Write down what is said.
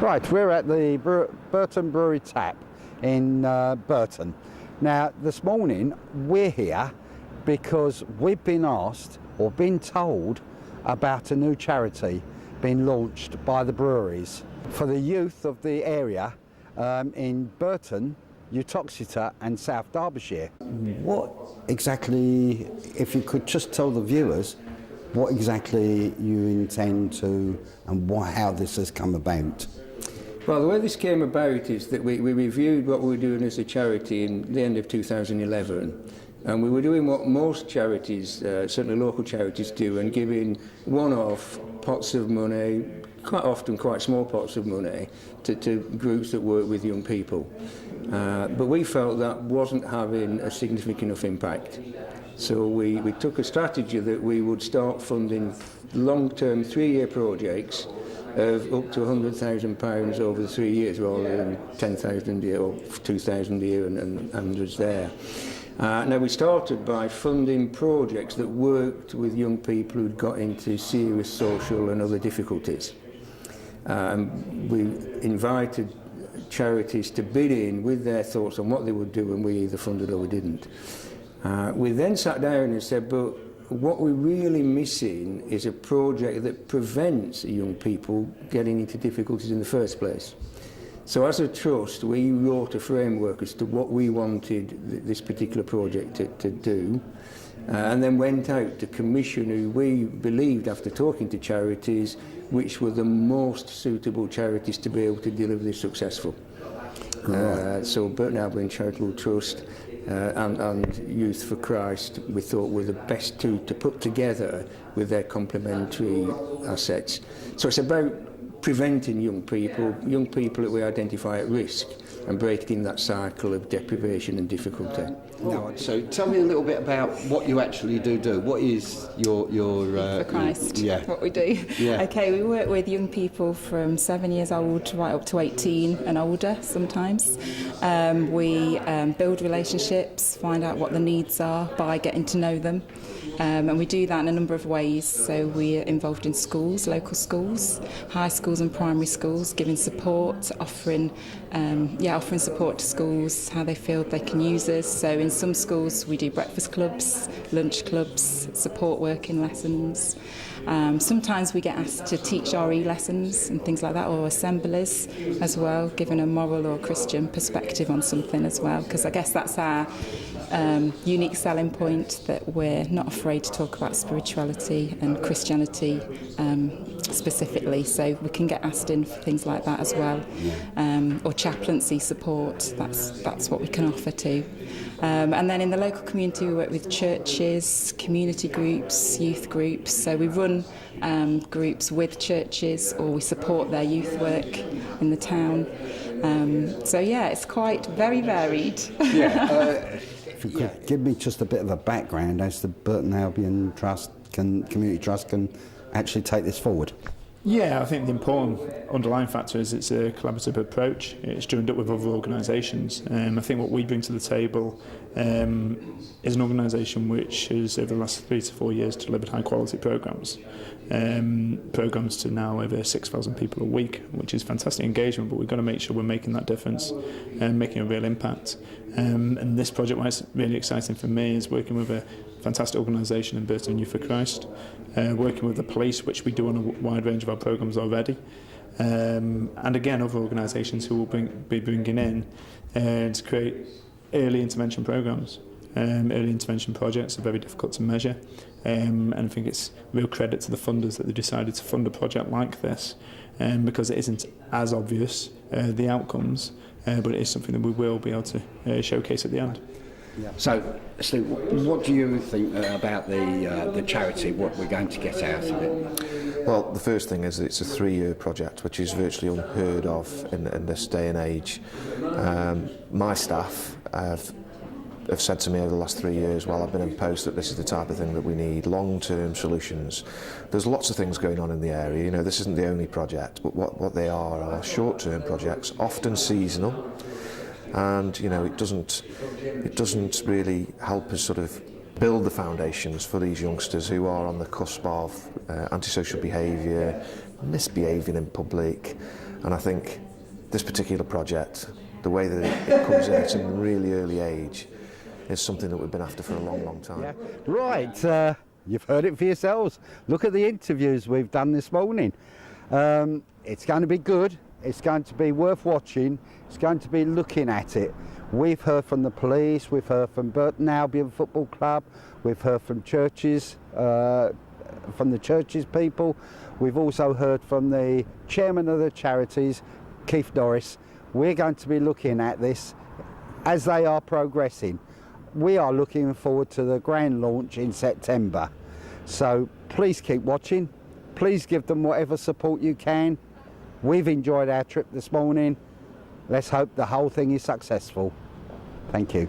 Right, we're at the Burton Brewery Tap in Burton. Now, this morning we're here because we've been asked or been told about a new charity being launched by the breweries for the youth of the area in Burton, Uttoxeter and South Derbyshire. What exactly, if you could just tell the viewers, what exactly you intend to and how this has come about? Well, the way this came about is that we reviewed what we were doing as a charity in the end of 2011, and we were doing what most charities, certainly local charities, do, and giving one-off pots of money, quite often quite small pots of money, to groups that work with young people. But we felt that wasn't having a significant enough impact. So we took a strategy that we would start funding long-term 3-year projects of up to £100,000 over the 3 years, rather than 10,000 a year or 2,000 a year and hundreds there. Now, we started by funding projects that worked with young people who'd got into serious social and other difficulties. We invited charities to bid in with their thoughts on what they would do, and we either funded or we didn't. We then sat down and said, but what we're really missing is a project that prevents young people getting into difficulties in the first place. So as a trust, we wrote a framework as to what we wanted this particular project to do, and then went out to commission who we believed, after talking to charities, which were the most suitable charities to be able to deliver this successful. So Burton Brewreies Charitable Trust and Youth for Christ, we thought, were the best two to put together with their complementary assets. So it's about preventing young people that we identify at risk, and breaking that cycle of deprivation and difficulty. Now, so tell me a little bit about what you actually do. What is your for Christ, what we do. Yeah. Okay, we work with young people from 7 years old right up to 18 and older sometimes. We build relationships, find out what the needs are by getting to know them. And we do that in a number of ways. So we're involved in schools, local schools, high schools and primary schools, giving support, offering support to schools, how they feel they can use us. So in some schools we do breakfast clubs, lunch clubs, support working lessons. Sometimes we get asked to teach RE lessons and things like that, or assemblies as well, giving a moral or Christian perspective on something as well, because I guess that's our unique selling point, that we're not afraid to talk about spirituality and Christianity specifically, so we can get asked in for things like that as well, or chaplaincy support. That's what we can offer too. And then in the local community we work with churches, community groups, youth groups, so we run groups with churches, or we support their youth work in the town. So yeah, it's quite very varied. If you could give me just a bit of a background as the Burton Albion Community Trust can actually take this forward. Yeah, I think the important underlying factor is it's a collaborative approach. It's joined up with other organisations. I think what we bring to the table is an organisation which has, over the last 3 to 4 years, delivered high quality programmes. Programmes to now over 6,000 people a week, which is fantastic engagement, but we've got to make sure we're making that difference and making a real impact. And this project, why it's really exciting for me, is working with a fantastic organisation in Burton Youth for Christ, working with the police, which we do on a wide range of our programmes already, and again other organisations who will be bringing in to create early intervention programmes. Early intervention projects are very difficult to measure, and I think it's real credit to the funders that they decided to fund a project like this, because it isn't as obvious the outcomes, but it is something that we will be able to showcase at the end. Yeah. So, Steve, what do you think about the charity, what we're going to get out of it? Well, the first thing is that it's a 3-year project, which is virtually unheard of in this day and age. My staff have said to me over the last 3 years, while I've been in post, that this is the type of thing that we need, long-term solutions. There's lots of things going on in the area. You know, this isn't the only project, but what they are short-term projects, often seasonal. And you know, it doesn't really help us sort of build the foundations for these youngsters who are on the cusp of antisocial behaviour, misbehaving in public, and I think this particular project, the way that it comes in at a really early age, is something that we've been after for a long time. Yeah. Right, you've heard it for yourselves. Look at the interviews we've done this morning. It's going to be good, it's going to be worth watching, it's going to be looking at it. We've heard from the police, we've heard from Burton Albion Football Club, we've heard from churches, from the churches people. We've also heard from the chairman of the charities, Keith Norris. We're going to be looking at this as they are progressing. We are looking forward to the grand launch in September. So please keep watching. Please give them whatever support you can. We've enjoyed our trip this morning. Let's hope the whole thing is successful. Thank you.